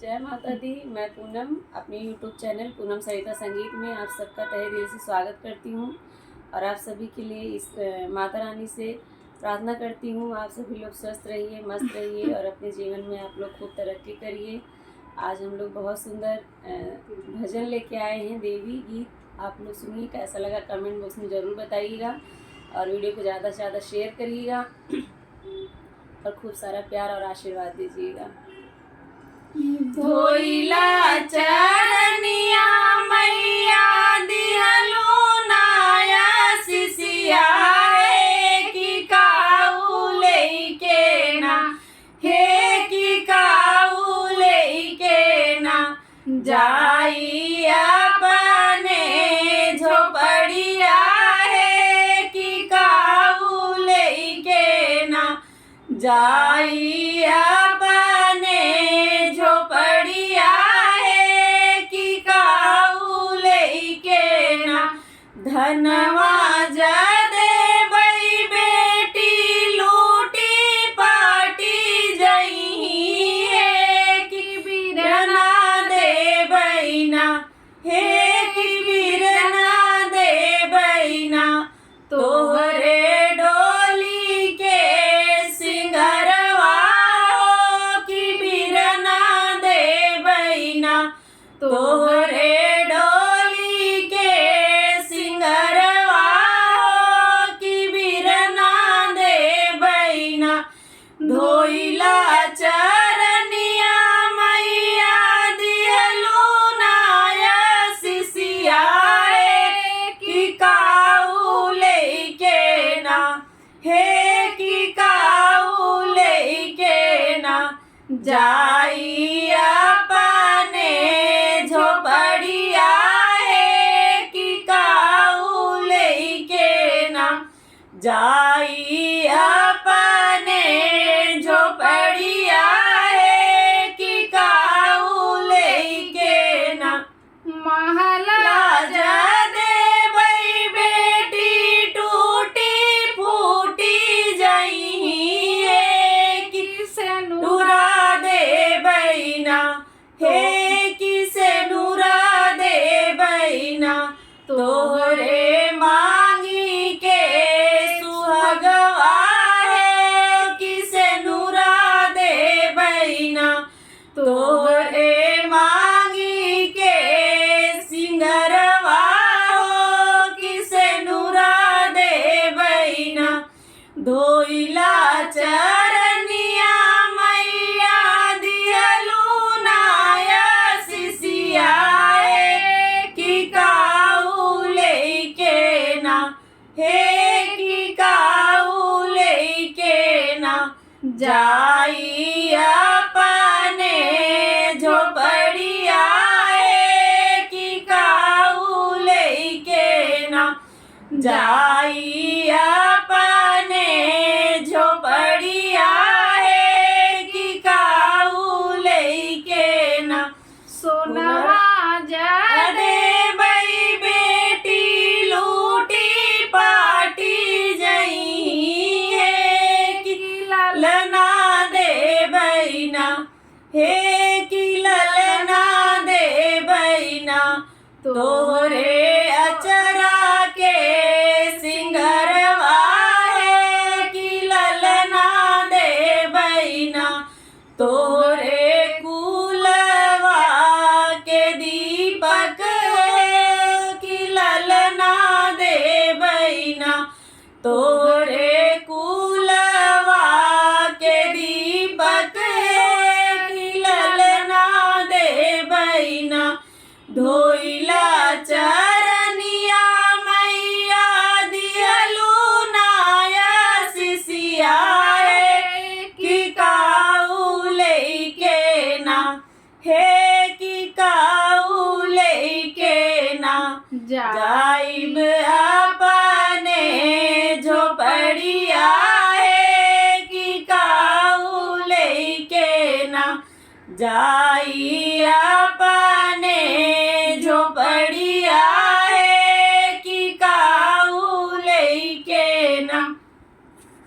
जय माता दी। मैं पूनम अपने यूट्यूब चैनल पूनम सरिता संगीत में आप सबका तहे दिल से स्वागत करती हूँ और आप सभी के लिए इस माता रानी से प्रार्थना करती हूँ आप सभी लोग स्वस्थ रहिए, मस्त रहिए और अपने जीवन में आप लोग खूब तरक्की करिए। आज हम लोग बहुत सुंदर भजन लेके आए हैं, देवी गीत। आप लोग सुनिए, कैसा लगा कमेंट बॉक्स में ज़रूर बताइएगा और वीडियो को ज़्यादा से ज़्यादा शेयर करिएगा और खूब सारा प्यार और आशीर्वाद दीजिएगा। धोइला चरनिया मैया दिहलो नाया सिसिया की काऊ लेके ना हे की काऊ लेके ना जाई अपने झोपड़िया है की काऊ लेके ना जाई अपने झोपड़िया है कि काऊ लेके ना धनवा जदे बई बेटी लूटी पाटी जई है कि बिरना दे बैना हे कि बिरना दे बैना तोहरे डोली के सिंगरवा हो कि बिरना दे बैना तोहरे डोली के सिंगरवा हो कि बिरना दे बैना धोइला चरनिया मैया दिहलो नाया सिसिया कि काऊ लेके ना हे कि काऊ लेके ना जाई अपने झोपड़िया है कि काऊ लेके ना जाई अपने झोपड़िया है कि काऊ लेके ना महला जदे बई बेटी टूटी फूटी जई है किसे नूरा दे बैना हे किसे नूरा दे बैना तोहरे मांगी के सुहगवा है किसे नूरा दे बैना तोहरे मांगी के सिंगरवा हो किसे नूरा दे बैना धोइला चरनिया मैया दिहलो नाया सिसिया कि काऊ लेके ना हे कि काऊ लेके ना जाई अपने झोपड़िया है कि काऊ लेके ना जाई अपने झोपड़िया है कि काऊ लेके ना सोनवा जदे बई बेटी लूटी पाटी जई है कि ललना दे बैना हे कि ललना दे बैना तोहरे अचरा के सिंगरवा है कि ललना दे बैना तोहरे कुलवा के दीपक है कि ललना दे बैना तोहरे कुलवा के दीपक है कि ललना दे बैना धोइला चरनिया मैया दिहलो नाया सिसिया कि काऊ लेके ना हे कि काऊ लेके ना जाइब अपने झोपड़िया है कि काऊ लेके ना जाई